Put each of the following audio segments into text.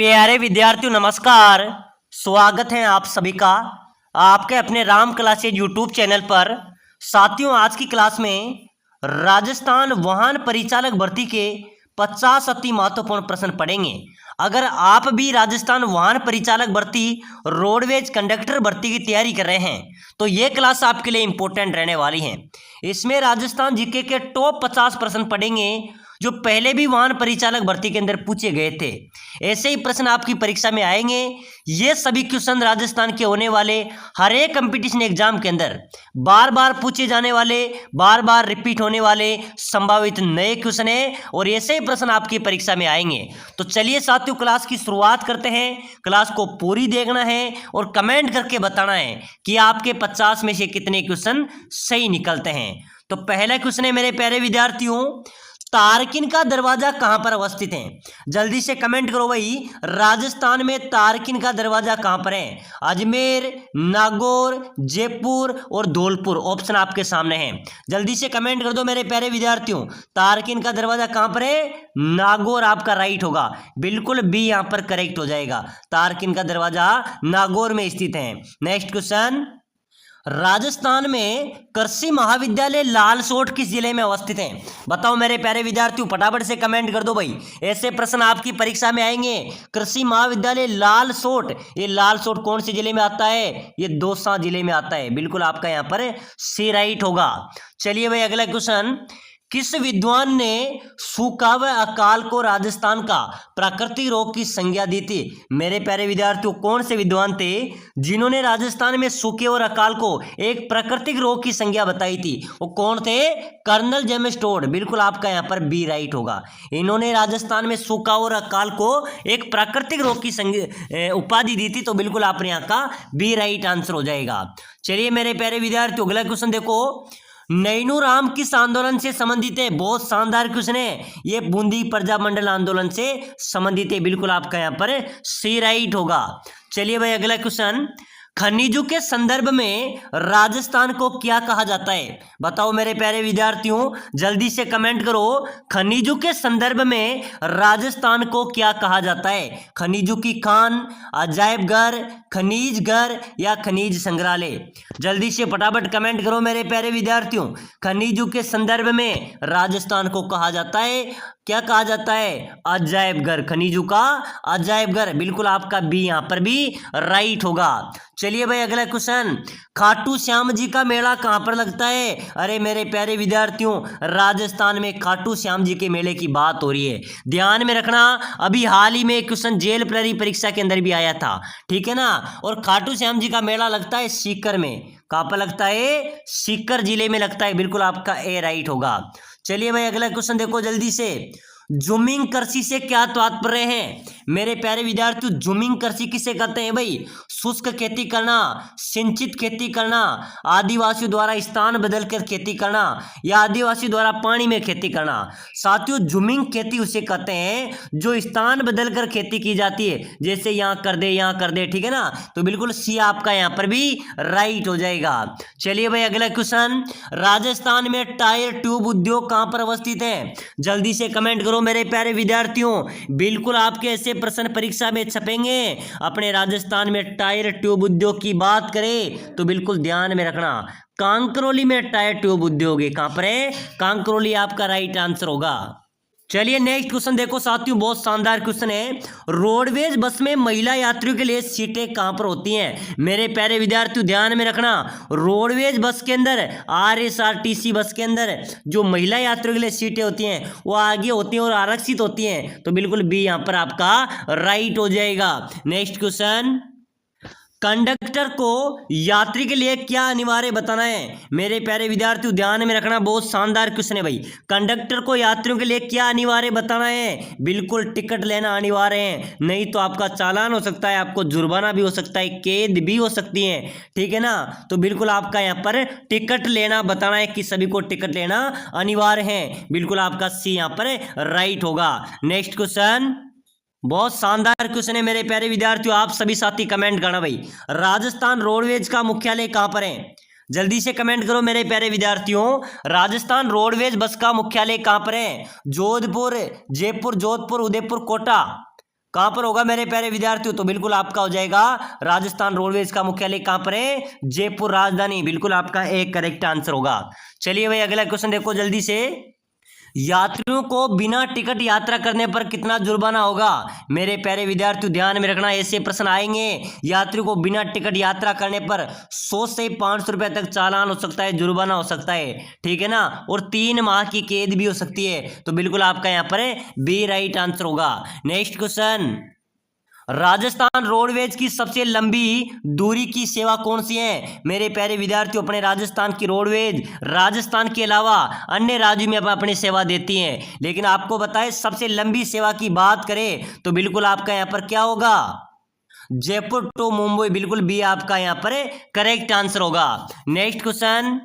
प्यारे विद्यार्थियों नमस्कार। स्वागत है आप सभी का आपके अपने राम क्लासेज यूट्यूब चैनल पर। साथियों, आज की क्लास में राजस्थान वाहन परिचालक भर्ती के 50 अति महत्वपूर्ण प्रश्न पढ़ेंगे। अगर आप भी राजस्थान वाहन परिचालक भर्ती रोडवेज कंडक्टर भर्ती की तैयारी कर रहे हैं तो ये क्लास आपके लिए इंपॉर्टेंट रहने वाली है। इसमें राजस्थान जीके के टॉप 50 प्रश्न पढ़ेंगे जो पहले भी वाहन परिचालक भर्ती के अंदर पूछे गए थे। ऐसे ही प्रश्न आपकी परीक्षा में आएंगे। ये सभी क्वेश्चन राजस्थान के होने वाले हर एक कंपटीशन एग्जाम के अंदर बार बार पूछे जाने वाले, बार बार रिपीट होने वाले संभावित नए क्वेश्चन है और ऐसे ही प्रश्न आपकी परीक्षा में आएंगे। तो चलिए साथियों, क्लास की शुरुआत करते हैं। क्लास को पूरी देखना है और कमेंट करके बताना है कि आपके 50 में से कितने क्वेश्चन सही निकलते हैं। तो पहला क्वेश्चन है मेरे प्यारे विद्यार्थियों, तारकिन का दरवाजा कहां पर अवस्थित है? जल्दी से कमेंट करो भाई, राजस्थान में तारकिन का दरवाजा कहां पर है? अजमेर, नागौर, जयपुर और धौलपुर ऑप्शन आपके सामने हैं। जल्दी से कमेंट कर दो मेरे प्यारे विद्यार्थियों, तारकिन का दरवाजा कहां पर है? नागौर आपका राइट होगा, बिल्कुल बी यहां पर करेक्ट हो जाएगा। तारकिन का दरवाजा नागौर में स्थित है। नेक्स्ट क्वेश्चन, राजस्थान में कृषि महाविद्यालय लालसोट किस जिले में अवस्थित है? बताओ मेरे प्यारे विद्यार्थियों, फटाफट से कमेंट कर दो भाई, ऐसे प्रश्न आपकी परीक्षा में आएंगे। कृषि महाविद्यालय लालसोट, ये लालसोट कौन से जिले में आता है? ये दौसा जिले में आता है, बिल्कुल आपका यहाँ पर सी राइट होगा। चलिए भाई अगला क्वेश्चन, किस विद्वान ने सूखा व अकाल को राजस्थान का प्राकृतिक रोग की संज्ञा दी थी? मेरे प्यारे विद्यार्थियों, कौन से विद्वान थे जिन्होंने राजस्थान में सूखे और अकाल को एक प्राकृतिक रोग की संज्ञा बताई थी? वो कौन थे? कर्नल जेम्स टोड, बिल्कुल आपका यहाँ पर बी राइट होगा। इन्होंने राजस्थान में सूखा और अकाल को एक प्राकृतिक रोग की उपाधि दी थी, तो बिल्कुल आपने यहाँ का बी राइट आंसर हो जाएगा। चलिए मेरे प्यारे विद्यार्थियों, अगला क्वेश्चन देखो, नैनू राम किस आंदोलन से संबंधित है? बहुत शानदार क्वेश्चन है, ये बूंदी प्रजामंडल आंदोलन से संबंधित है, बिल्कुल आपका यहाँ पर सी राइट होगा। चलिए भाई अगला क्वेश्चन, खनिजों के संदर्भ में राजस्थान को क्या कहा जाता है? बताओ मेरे प्यारे विद्यार्थियों, जल्दी से कमेंट करो, खनिजों के संदर्भ में राजस्थान को क्या कहा जाता है? खनिजों की खान, अजायब घर, खनिज घर या खनिज संग्रहालय? जल्दी से फटाफट कमेंट करो मेरे प्यारे विद्यार्थियों, खनिजों के संदर्भ में राजस्थान को कहा जाता है, क्या कहा जाता है? अजायब घर, खनिजों का अजायब घर, बिल्कुल आपका बी यहाँ पर भी राइट होगा। चलिए भाई अगला क्वेश्चन, खाटू श्याम जी का मेला कहां पर लगता है? अरे मेरे प्यारे विद्यार्थियों, राजस्थान में खाटू श्याम जी के मेले की बात हो रही है, ध्यान में रखना। अभी हाल ही में क्वेश्चन जेल प्रहरी परीक्षा के अंदर भी आया था, ठीक है ना। और खाटू श्याम जी का मेला लगता है सीकर में। कहां पर लगता है? सीकर जिले में लगता है, बिल्कुल आपका ए राइट होगा। चलिए भाई अगला क्वेश्चन देखो जल्दी से, जूमिंग कृषि से क्या तात्पर्य है? मेरे प्यारे विद्यार्थियों, जूमिंग कृषि किसे कहते हैं भाई? शुष्क खेती करना, सिंचित खेती करना, आदिवासियों द्वारा स्थान बदलकर खेती करना या आदिवासियों द्वारा पानी में खेती करना। साथियों, जूमिंग खेती उसे कहते हैं जो स्थान बदलकर खेती की जाती है, जैसे यहाँ कर दे, यहाँ कर दे, ठीक है ना। तो बिल्कुल सी आपका यहाँ पर भी राइट हो जाएगा। चलिए भाई अगला क्वेश्चन, राजस्थान में टायर ट्यूब उद्योग कहाँ पर अवस्थित है? जल्दी से कमेंट करो मेरे प्यारे विद्यार्थियों, बिल्कुल आपके ऐसे प्रश्न परीक्षा में छपेंगे। अपने राजस्थान में टायर ट्यूब उद्योग की बात करें तो बिल्कुल ध्यान में रखना, कांकरोली में टायर ट्यूब उद्योग है। कहां पर है? कांकरोली आपका राइट आंसर होगा। चलिए नेक्स्ट क्वेश्चन देखो साथियों, बहुत शानदार क्वेश्चन है, रोडवेज बस में महिला यात्रियों के लिए सीटें कहां पर होती हैं? मेरे प्यारे विद्यार्थियों ध्यान में रखना, रोडवेज बस के अंदर, RSRTC बस के अंदर जो महिला यात्रियों के लिए सीटें होती हैं वो आगे होती हैं और आरक्षित होती हैं, तो बिल्कुल बी यहां पर आपका राइट हो जाएगा। नेक्स्ट क्वेश्चन, कंडक्टर को यात्री के लिए क्या अनिवार्य बताना है? मेरे प्यारे विद्यार्थियों ध्यान में रखना, बहुत शानदार क्वेश्चन है भाई। कंडक्टर को यात्रियों के लिए क्या अनिवार्य बताना है? बिल्कुल टिकट लेना अनिवार्य है, नहीं तो आपका चालान हो सकता है, आपको जुर्माना भी हो सकता है, कैद भी हो सकती है, ठीक है ना। तो बिल्कुल आपका यहाँ पर टिकट लेना बताना है कि सभी को टिकट लेना अनिवार्य है, बिल्कुल आपका सी यहाँ पर राइट होगा। नेक्स्ट क्वेश्चन, बहुत शानदार क्वेश्चन है मेरे प्यारे विद्यार्थियों, आप सभी साथी कमेंट करना भाई, राजस्थान रोडवेज का मुख्यालय कहां पर है? जल्दी से कमेंट करो मेरे प्यारे विद्यार्थियों, राजस्थान रोडवेज बस का मुख्यालय कहां पर है? जोधपुर, जयपुर, जोधपुर, उदयपुर, कोटा? कहां पर होगा मेरे प्यारे विद्यार्थियों? तो बिल्कुल आपका हो जाएगा राजस्थान रोडवेज का मुख्यालय कहां पर है? जयपुर राजधानी। बिल्कुल आपका एक करेक्ट आंसर होगा। चलिए भाई अगला क्वेश्चन देखो जल्दी से। यात्रियों को बिना टिकट यात्रा करने पर कितना जुर्माना होगा? मेरे प्यारे विद्यार्थियों ध्यान में रखना, ऐसे प्रश्न आएंगे। यात्रियों को बिना टिकट यात्रा करने पर 100 से 500 रुपए तक चालान हो सकता है, जुर्माना हो सकता है, ठीक है ना, और 3 माह की कैद भी हो सकती है। तो बिल्कुल आपका यहाँ पर बी राइट आंसर होगा। नेक्स्ट क्वेश्चन, राजस्थान रोडवेज की सबसे लंबी दूरी की सेवा कौन सी है? मेरे प्यारे विद्यार्थियों अपने राजस्थान की रोडवेज राजस्थान के अलावा अन्य राज्यों में अपनी सेवा देती हैं, लेकिन आपको बताएं सबसे लंबी सेवा की बात करें तो बिल्कुल आपका यहाँ पर क्या होगा? जयपुर टू मुंबई। बिल्कुल बी आपका यहाँ पर करेक्ट आंसर होगा। नेक्स्ट क्वेश्चन,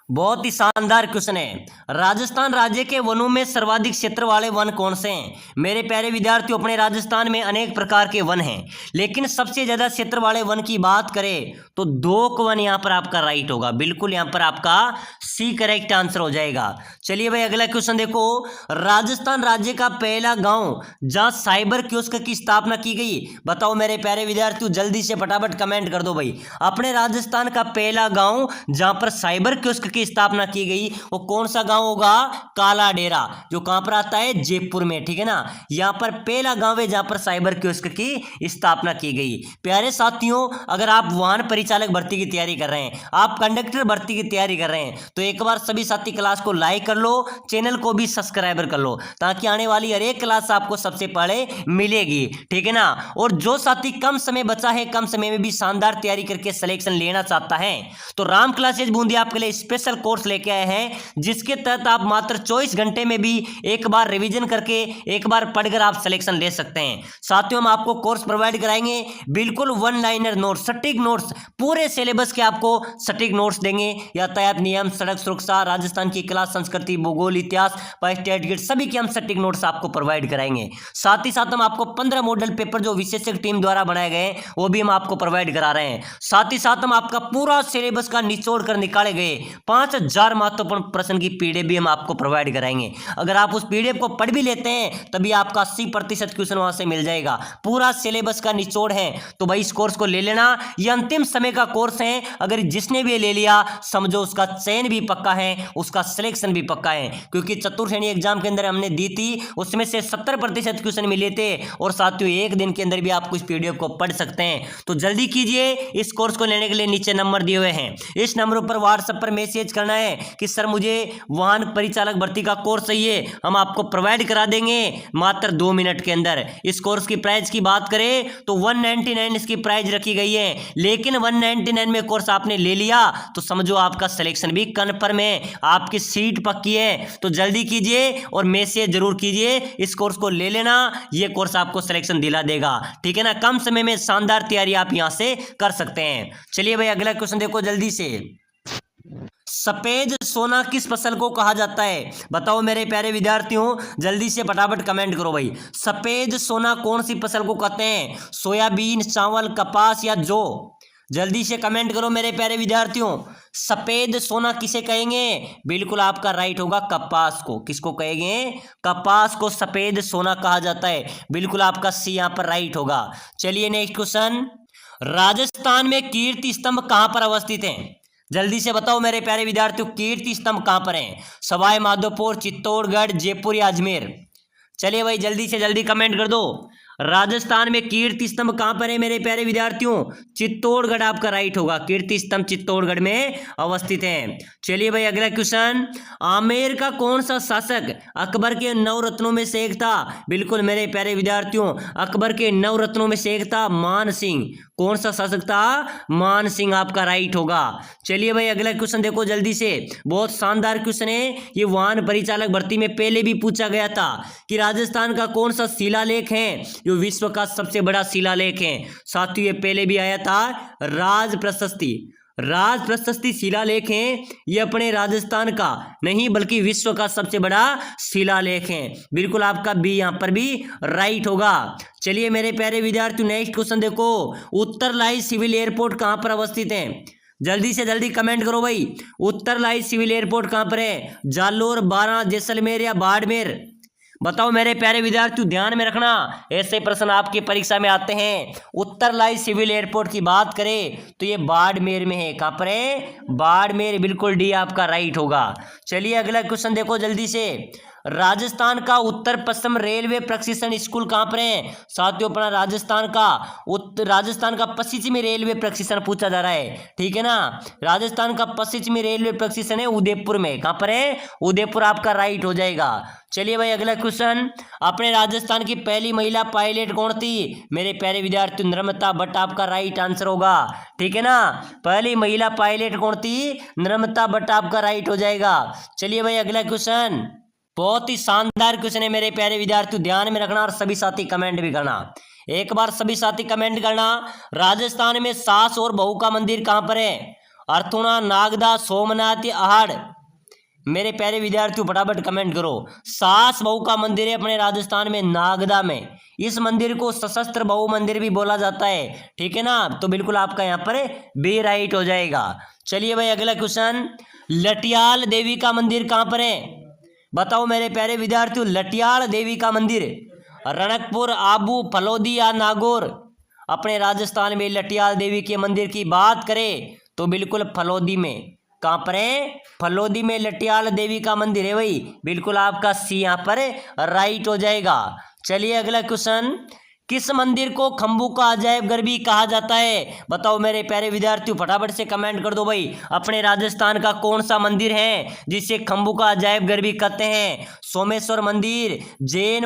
बहुत ही शानदार क्वेश्चन है। राजस्थान राज्य के वनों में सर्वाधिक क्षेत्र वाले वन कौन से हैं? मेरे प्यारे विद्यार्थियों अपने राजस्थान में अनेक प्रकार के वन हैं, लेकिन सबसे ज्यादा क्षेत्र वाले वन की बात करें तो दोक वन यहाँ पर आपका राइट होगा। बिल्कुल यहाँ पर आपका सी करेक्ट आंसर हो जाएगा। चलिए भाई अगला क्वेश्चन देखो। राजस्थान राज्य का पहला गांव जहां साइबर कियोस्क की स्थापना की गई, बताओ मेरे प्यारे विद्यार्थियों, जल्दी से फटाफट कमेंट कर दो भाई। अपने राजस्थान का पहला गांव जहां पर साइबर कियोस्क की स्थापना की गई वो कौन सा गांव होगा? काला डेरा, जो कहां पर आता है? जयपुर में, ठीक है ना। यहां पर पहला गांव है जहां पर साइबर कियोस्क की स्थापना की गई। प्यारे साथियों, अगर आप वाहन परिचालक भर्ती की तैयारी कर रहे हैं, आप कंडक्टर भर्ती की तैयारी कर रहे हैं, तो एक बार सभी साथी क्लास को लाइक कर लो, चैनल को भी सब्सक्राइबर कर लो, ताकि आने वाली हर एक क्लास आपको सबसे पहले मिलेगी, ठीक है ना। और जो साथी कम समय बचा है, कम समय में भी शानदार तैयारी करके सिलेक्शन लेना चाहता है, तो राम क्लासेज बूंदी आपके लिए स्पेशल कोर्स लेके आए हैं, जिसके तहत आप मात्र 24 घंटे में भी एक बार रिवीजन करके एक बार पढ़कर आप सिलेक्शन ले सकते हैं। साथियों हम आपको कोर्स प्रोवाइड कराएंगे, बिल्कुल वन लाइनर नोट्स, सटीक नोट्स, पूरे सिलेबस के आपको सटीक नोट्स देंगे। यातायात नियम, सड़क सुरक्षा, राजस्थान की कला संस्कृति, भूगोल, इतिहास, स्टेट गिट, सभी के हम सटीक नोट्स आपको प्रोवाइड कराएंगे। साथ ही साथ हम आपको 15 मॉडल पेपर जो विशेषज्ञ टीम द्वारा बनाए गए वो भी हम आपको प्रोवाइड करा रहे हैं। साथ ही साथ हम आपका पूरा सिलेबस का निचोड़ कर निकाले गए 5000 महत्वपूर्ण प्रश्न की पीडीएफ भी हम आपको प्रोवाइड कराएंगे। अगर आप उस पीडीएफ को पढ़ भी लेते हैं तभी आपका 80% क्वेश्चन वहां से मिल जाएगा। पूरा सिलेबस का निचोड़ है, तो भाई इस कोर्स को ले लेना। ये अंतिम समय का कोर्स है, अगर जिसने भी ले लिया समझो उसका चयन भी पक्का है, उसका सिलेक्शन भी पक्का है, क्योंकि चतुर्थ श्रेणी एग्जाम के अंदर हमने दी थी, उसमें से 70% क्वेश्चन मिले थे। और साथियों एक दिन के अंदर भी आप कुछ पीडीएफ को पढ़ सकते हैं, तो जल्दी कीजिए। इस कोर्स को लेने के लिए नीचे नंबर दिए हुए हैं, इस नंबर पर व्हाट्सएप पर मैसेज करना है कि सर मुझे वाहन परिचालक भर्ती का कोर्स चाहिए, हम आपको प्रोवाइड करा देंगे मात्र 2 मिनट के अंदर। इस कोर्स की प्राइस की बात करें तो 199 इसकी प्राइस रखी गई है, लेकिन 199 में कोर्स आपने ले लिया तो समझो आपका सिलेक्शन भी कन्फर्म है, आपकी सीट पक्की है। तो जल्दी कीजिए और मैसेज जरूर कीजिए, इस कोर्स को ले लेना, ये कोर्स आपको सिलेक्शन दिला देगा, ठीक है ना। कम समय में शानदार तैयारी आप यहां से कर सकते हैं। चलिए भाई अगला क्वेश्चन देखो जल्दी से। सफेद सोना किस फसल को कहा जाता है? बताओ मेरे प्यारे विद्यार्थियों, जल्दी से फटाफट कमेंट करो भाई। सफेद सोना कौन सी फसल को कहते हैं? सोयाबीन, चावल, कपास या जौ? जल्दी से कमेंट करो मेरे प्यारे विद्यार्थियों। सफेद सोना किसे कहेंगे? बिल्कुल आपका राइट होगा कपास को। किसको कहेंगे? कपास को सफेद सोना कहा जाता है। बिल्कुल आपका सी यहां पर राइट होगा। चलिए नेक्स्ट क्वेश्चन। राजस्थान में कीर्ति स्तंभ कहां पर अवस्थित है? जल्दी से बताओ मेरे प्यारे विद्यार्थियों, कीर्ति स्तंभ कहां पर है? सवाई माधोपुर, चित्तौड़गढ़, जयपुर या अजमेर? चलिए भाई जल्दी से जल्दी कमेंट कर दो। राजस्थान में कीर्ति स्तंभ कहां पर है मेरे प्यारे विद्यार्थियों? चित्तौड़गढ़ आपका राइट होगा। कीर्ति स्तंभ चित्तौड़गढ़ में अवस्थित है। चलिए भाई अगला क्वेश्चन। आमेर का कौन सा शासक अकबर के 9 रत्नों में से एक था? बिल्कुल मेरे प्यारे विद्यार्थियों, अकबर के 9 रत्नों में से एक था मान सिंह। कौन सा शासक था? मान सिंह आपका राइट होगा। चलिए भाई अगला क्वेश्चन देखो जल्दी से, बहुत शानदार क्वेश्चन है ये। वाहन परिचालक भर्ती में पहले भी पूछा गया था कि राजस्थान का कौन सा शिलालेख है जो विश्व का सबसे बड़ा शिलालेख है? साथियों ये पहले भी आया था, राज प्रशस्ति। राज प्रशस्ति शिलालेख है, ये अपने राजस्थान का नहीं बल्कि विश्व का सबसे बड़ा शिलालेख है। बिल्कुल आपका बी यहां पर भी राइट होगा। चलिए मेरे प्यारे विद्यार्थियों नेक्स्ट क्वेश्चन देखो। उत्तरलाई सिविल एयरपोर्ट कहां पर अवस्थित है? जल्दी से जल्दी कमेंट करो भाई। उत्तरलाई सिविल एयरपोर्ट कहां पर है? जालोर, बारां, जैसलमेर या बाड़मेर? बताओ मेरे प्यारे विद्यार्थियों, ध्यान में रखना, ऐसे प्रश्न आपकी परीक्षा में आते हैं। उत्तर लाई सिविल एयरपोर्ट की बात करें तो ये बाड़मेर में है। कहाँ पर है? बाड़मेर। बिल्कुल डी आपका राइट होगा। चलिए अगला क्वेश्चन देखो जल्दी से। राजस्थान का उत्तर पश्चिम रेलवे प्रशिक्षण स्कूल कहाँ पर है? साथियों अपना राजस्थान का पश्चिमी रेलवे प्रशिक्षण पूछा जा रहा है, ठीक है ना। राजस्थान का पश्चिमी रेलवे प्रशिक्षण है उदयपुर में। कहाँ पर है? उदयपुर आपका राइट हो जाएगा। चलिए भाई अगला क्वेश्चन। अपने राजस्थान की पहली महिला पायलट कौन थी? मेरे प्यारे विद्यार्थी नर्मदा भट्ट आपका राइट आंसर होगा, ठीक है ना। पहली महिला पायलट कौन थी? नर्मदा भट्ट आपका राइट हो जाएगा। चलिए भाई अगला क्वेश्चन, बहुत ही शानदार क्वेश्चन है मेरे प्यारे विद्यार्थियों, ध्यान में रखना और सभी साथी कमेंट भी करना। एक बार सभी साथी कमेंट करना। राजस्थान में सास और बहू का मंदिर कहां पर है? अर्थुणा, नागदा, सोमनाथ या अहाड़? मेरे प्यारे विद्यार्थियों फटाफट कमेंट करो। सास बहू का मंदिर है अपने राजस्थान में नागदा में। इस मंदिर को सशस्त्र बहु मंदिर भी बोला जाता है, ठीक है ना। तो बिल्कुल आपका यहाँ पर बी राइट हो जाएगा। चलिए भाई अगला क्वेश्चन। लटियाल देवी का मंदिर कहां पर है? बताओ मेरे प्यारे विद्यार्थियों, लटियाल देवी का मंदिर रणकपुर, आबू, फलोदी या नागौर? अपने राजस्थान में लटियाल देवी के मंदिर की बात करें तो बिल्कुल फलोदी में। कहाँ पर है? फलोदी में लटियाल देवी का मंदिर है भाई। बिल्कुल आपका सी यहाँ पर राइट हो जाएगा। चलिए अगला क्वेश्चन। किस मंदिर को खंबू का अजायब घर भी कहा जाता है? बताओ मेरे प्यारे विद्यार्थियों फटाफट से कमेंट कर दो भाई। अपने राजस्थान का कौन सा मंदिर है जिसे खंबू का अजायब घर भी कहते हैं? सोमेश्वर मंदिर, जैन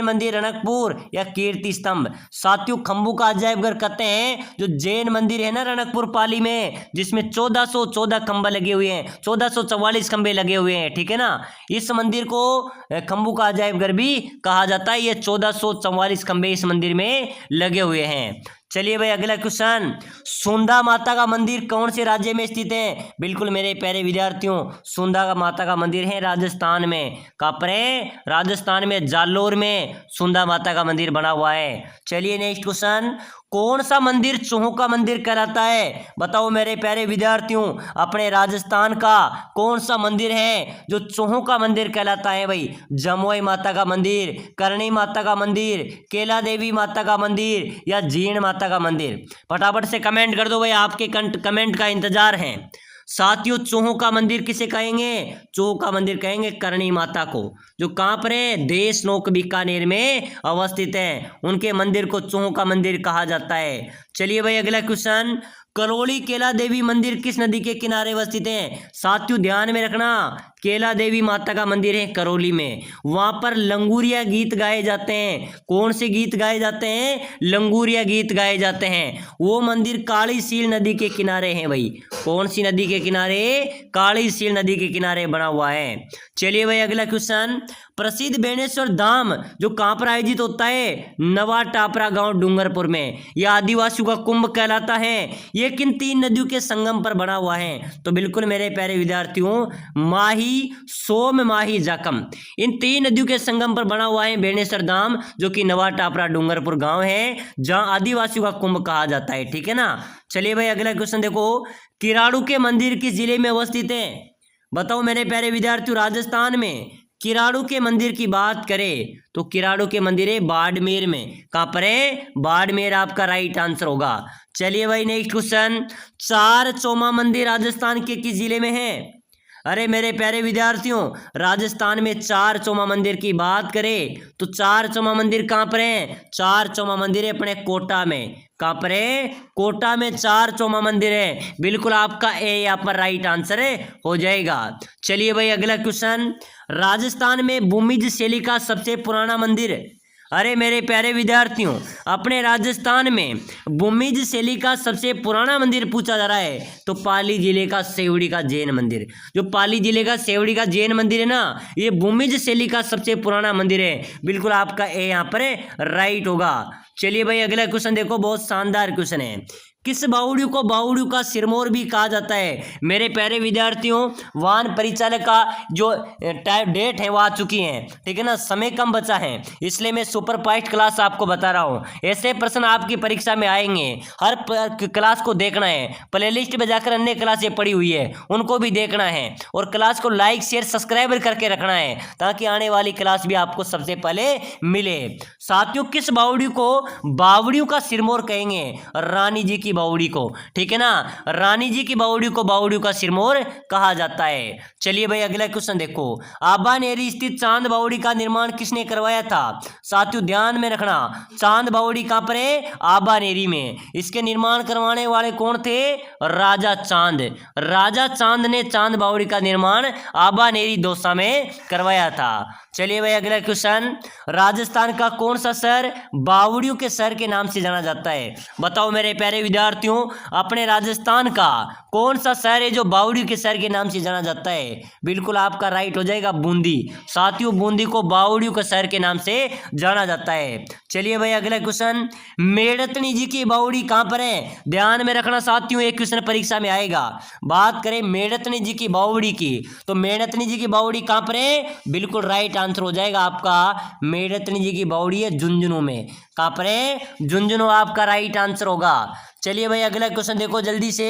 मंदिर रणकपुर या कीर्ति स्तंभ? साथियों खंबू का अजायब घर कहते हैं जो जैन मंदिर है ना रणकपुर पाली में, जिसमें 1414 खंबे लगे हुए हैं, 1444 खंबे लगे हुए हैं, ठीक है ना। इस मंदिर को खंबू का अजायब घर भी कहा जाता है। ये 1444 खंबे इस मंदिर में लगे हुए हैं। चलिए भाई अगला क्वेश्चन। सुंदा माता का मंदिर कौन से राज्य में स्थित है? बिल्कुल मेरे प्यारे विद्यार्थियों, सुंदा का माता का मंदिर है राजस्थान में। कहाँ पर है? राजस्थान में जालोर में सुंदा माता का मंदिर बना हुआ है। चलिए नेक्स्ट क्वेश्चन। कौन सा मंदिर चूहों का मंदिर कहलाता है? बताओ मेरे प्यारे विद्यार्थियों, अपने राजस्थान का कौन सा मंदिर है जो चूहों का मंदिर कहलाता है भाई? जमुई माता का मंदिर, करणी माता का मंदिर, केला देवी माता का मंदिर या जीण माता का मंदिर? फटाफट से कमेंट कर दो भाई, आपके कमेंट का इंतजार है। साथियों चूहों का मंदिर किसे कहेंगे? चूहों का मंदिर कहेंगे करणी माता को, जो कहाँ पर है? देश नोक बीकानेर में अवस्थित है। उनके मंदिर को चूहों का मंदिर कहा जाता है। चलिए भाई अगला क्वेश्चन। करौली केला देवी मंदिर किस नदी के किनारे अवस्थित है? साथियों ध्यान में रखना, केला देवी माता का मंदिर है करौली में। वहां पर लंगूरिया गीत गाए जाते हैं। कौन से गीत गाए जाते हैं? लंगूरिया गीत गाए जाते हैं। वो मंदिर काली सील नदी के किनारे है भाई। कौन सी नदी के किनारे? काली सील नदी के किनारे बना हुआ है। चलिए भाई अगला क्वेश्चन। प्रसिद्ध बेणेश्वर धाम जो कहाँ पर आयोजित होता है? नवा टापरा गांव डूंगरपुर में। यह आदिवासियों का कुंभ कहलाता है। ये किन 3 नदियों के संगम पर बना हुआ है? तो बिल्कुल मेरे प्यारे विद्यार्थियों, माही, सोम, माही, जाकम, इन 3 नदियों के संगम पर बना हुआ है बेणेश्वर धाम, जो कि नवा टापरा डूंगरपुर गांव है, जहां आदिवासियों का कुंभ कहा जाता है, ठीक है ना। चलिए भाई अगला क्वेश्चन देखो। किराड़ू के मंदिर किस जिले में अवस्थित है? बताओ मेरे प्यारे विद्यार्थियों, राजस्थान में किराड़ू के मंदिर की बात करें तो किराड़ू के मंदिर है बाड़मेर में। कहाँ पर है? बाड़मेर आपका राइट आंसर होगा। चलिए भाई नेक्स्ट क्वेश्चन। चार चौमा मंदिर राजस्थान के किस जिले में है? अरे मेरे प्यारे विद्यार्थियों, राजस्थान में चार चौमा मंदिर की बात करें तो चार चौमा मंदिर कहाँ पर है? चार चौमा मंदिर है अपने कोटा में। कहाँ पर है? कोटा में चार चौमा मंदिर है। बिल्कुल आपका ए यहाँ पर राइट आंसर हो जाएगा। चलिए भाई अगला क्वेश्चन। राजस्थान में भूमिज शैली का सबसे पुराना मंदिर। अरे मेरे प्यारे विद्यार्थियों, अपने राजस्थान में भूमिज शैली का सबसे पुराना मंदिर पूछा जा रहा है तो पाली जिले का सेवड़ी का जैन मंदिर। जो पाली जिले का सेवड़ी का जैन मंदिर है ना, ये भूमिज शैली का सबसे पुराना मंदिर है। बिल्कुल आपका ए यहाँ पर राइट होगा। चलिए भाई अगला क्वेश्चन देखो, बहुत शानदार क्वेश्चन है। किस बावड़ियों को बावड़ियों का सिरमौर भी कहा जाता है? मेरे प्यारे विद्यार्थियों, वाहन परिचालक का जो डेट है वो आ चुकी है, ठीक है ना, समय कम बचा है, इसलिए मैं सुपर फास्ट क्लास आपको बता रहा हूँ। ऐसे प्रश्न आपकी परीक्षा में आएंगे, हर क्लास को देखना है, प्लेलिस्ट में जाकर अन्य क्लासें पड़ी हुई है उनको भी देखना है, और क्लास को लाइक शेयर सब्सक्राइब करके रखना है ताकि आने वाली क्लास भी आपको सबसे पहले मिले। साथियों, किस बावड़ी को बावड़ियों का सिरमौर कहेंगे? रानी जी की बावड़ी को, ठीक है ना, रानी जी की बावड़ी को बावड़ियों का सिरमौर कहा जाता है। चलिए भाई अगला क्वेश्चन देखो, आबानेरी स्थित चांद बावड़ी का निर्माण किसने करवाया था? साथियों ध्यान में रखना, चांद बावड़ी कहां पर है? आबानेरी में। इसके निर्माण करवाने वाले कौन थे? राजा चांद। राजा चांद ने चांद बावड़ी का निर्माण आबानेरी दौसा में करवाया था। चलिए भाई अगला क्वेश्चन, राजस्थान का कौन सा शहर बावड़ियों के शहर के नाम से जाना जाता है? बताओ मेरे प्यारे विद्यार्थियों, अपने राजस्थान का कौन सा शहर है जो बावड़ियों के शहर के नाम से जाना जाता है? बिल्कुल आपका राइट हो जाएगा बूंदी। साथियों, बूंदी को बावड़ियों के शहर के नाम से जाना जाता है। चलिए भाई अगला क्वेश्चन, मेड़तनी जी की बावड़ी कहां पर है? ध्यान में रखना साथियों, एक क्वेश्चन परीक्षा में आएगा। बात करें मेड़तनी जी की बावड़ी की, तो मेड़तनी जी की बावड़ी कहां पर है? बिल्कुल राइट आंसर हो जाएगा आपका, मेड़तनी जी की बावड़ी है झुंझुनू में। कहां पर है? झुंझुनू आपका राइट आंसर होगा। चलिए भाई अगला क्वेश्चन देखो जल्दी से,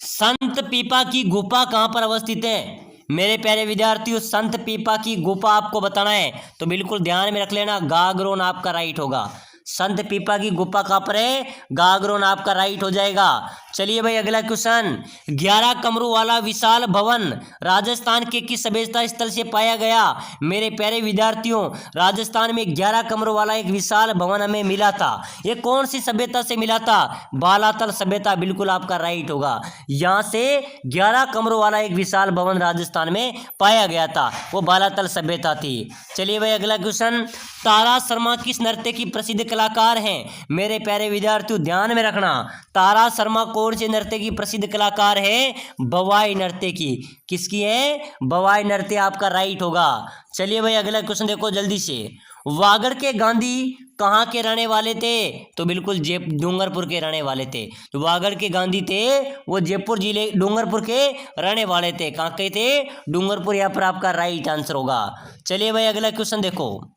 संत पीपा की गुफा कहां पर अवस्थित है? मेरे प्यारे विद्यार्थियों, संत पीपा की गुफा आपको बताना है, तो बिल्कुल ध्यान में रख लेना, गागरोन आपका राइट होगा। संत पीपा की गुफा कहां पर है? गागरोन आपका राइट हो जाएगा। चलिए भाई अगला क्वेश्चन, 11 कमरों वाला विशाल भवन राजस्थान के किस सभ्यता स्थल से पाया गया? मेरे प्यारे विद्यार्थियों, राजस्थान में 11 कमरों वाला एक विशाल भवन हमें मिला था। ये कौन सी सभ्यता से मिला था? बालातल सभ्यता, बिल्कुल आपका राइट होगा। यहाँ से 11 कमरों वाला एक विशाल भवन राजस्थान में पाया गया था, वो बालातल सभ्यता थी। चलिए भाई अगला क्वेश्चन, तारा शर्मा किस नृत्य की प्रसिद्ध कलाकार हैं? मेरे प्यारे विद्यार्थियों ध्यान में रखना, तारा शर्मा कौन से नृत्य की प्रसिद्ध कलाकार है? बवाई नृत्य की। किसकी है? बवाई नृत्य आपका राइट होगा। चलिए भाई अगला क्वेश्चन देखो जल्दी से, वागड़ के गांधी कहाँ के रहने वाले थे? तो बिल्कुल डूंगरपुर के रहने वाले थे। तो वागड़ के गांधी थे वो जयपुर जिले डूंगरपुर के रहने वाले थे। कहाँ के थे? डूंगरपुर, यहाँ पर आपका राइट आंसर होगा। चलिए भाई अगला क्वेश्चन देखो,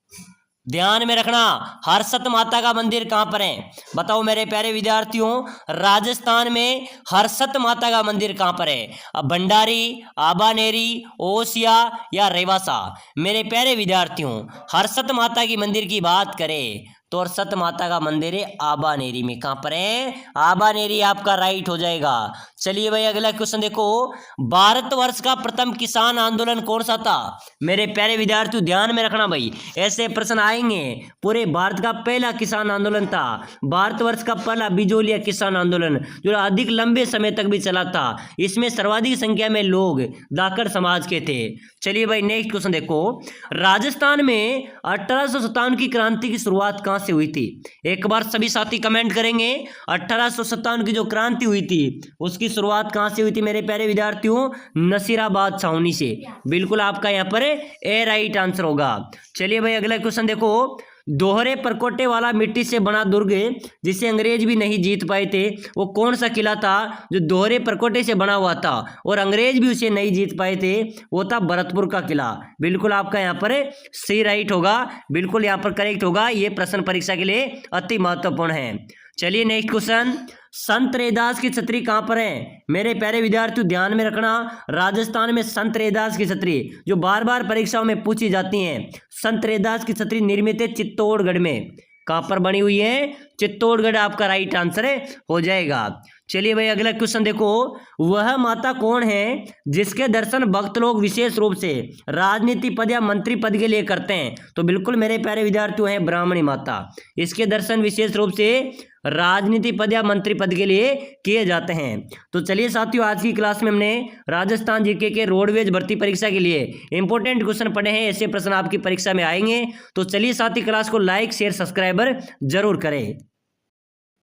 ध्यान में रखना, हर्षत माता का मंदिर कहां पर है? बताओ मेरे प्यारे विद्यार्थियों, राजस्थान में हर्षत माता का मंदिर कहां पर है? अब भंडारी, आबानेरी, ओसिया या रेवासा? मेरे प्यारे विद्यार्थियों, हर्षत माता की मंदिर की बात करें तो हर्षत माता का मंदिर है आबानेरी में। कहां पर है? आबानेरी आपका राइट हो जाएगा। चलिए भाई अगला क्वेश्चन देखो, भारतवर्ष का प्रथम किसान आंदोलन कौन सा था? मेरे प्यारे विद्यार्थियों ध्यान में रखना भाई, ऐसे प्रश्न आएंगे। पूरे भारत का पहला किसान आंदोलन था, भारतवर्ष का पहला बिजोलिया किसान आंदोलन, जो अधिक लंबे समय तक भी चला था। इसमें सर्वाधिक संख्या में लोग दाकर समाज के थे। चलिए भाई नेक्स्ट क्वेश्चन देखो, राजस्थान में 1857 की क्रांति की शुरुआत कहां से हुई थी? एक बार सभी साथी कमेंट करेंगे, 1857 की जो क्रांति हुई थी उसकी शुरुआत कहां से हुई थी? मेरे प्यारे विद्यार्थियों, नसीराबाद छावनी से। बिल्कुल आपका यहाँ पर ए राइट आंसर होगा। चलिए भाई अगला क्वेश्चन देखो, दोहरे परकोटे वाला मिट्टी से बना दुर्ग जिसे अंग्रेज भी नहीं जीत पाए थे, वो कौन सा किला था जो दोहरे परकोटे से बना हुआ था और अंग्रेज भी उसे नहीं जीत पाए थे? वो था भरतपुर का किला। बिल्कुल आपका यहाँ पर सी राइट होगा, बिल्कुल यहाँ पर करेक्ट होगा। ये प्रश्न परीक्षा के लिए अति महत्वपूर्ण है। चलिए नेक्स्ट क्वेश्चन, संत रैदास की छतरी कहां पर है? मेरे प्यारे विद्यार्थियों ध्यान में रखना, राजस्थान में संत रैदास की छतरी जो बार बार परीक्षाओं में पूछी जाती हैं, संत रैदास की छतरी निर्मित है चित्तौड़गढ़ में। कहां पर बनी हुई है? चित्तौड़गढ़ आपका राइट आंसर हो जाएगा। चलिए भाई अगला क्वेश्चन देखो, वह माता कौन है जिसके दर्शन भक्त लोग विशेष रूप से राजनीति पद या मंत्री पद के लिए करते हैं? तो बिल्कुल मेरे प्यारे विद्यार्थियों हैं ब्राह्मणी माता। इसके दर्शन विशेष रूप से राजनीति पद या मंत्री पद के लिए किए जाते हैं। तो चलिए साथियों, आज की क्लास में हमने राजस्थान जीके के रोडवेज भर्ती परीक्षा के लिए इंपॉर्टेंट क्वेश्चन पढ़े हैं। ऐसे प्रश्न आपकी परीक्षा में आएंगे। तो चलिए साथी, क्लास को लाइक शेयर सब्सक्राइबर जरूर करें।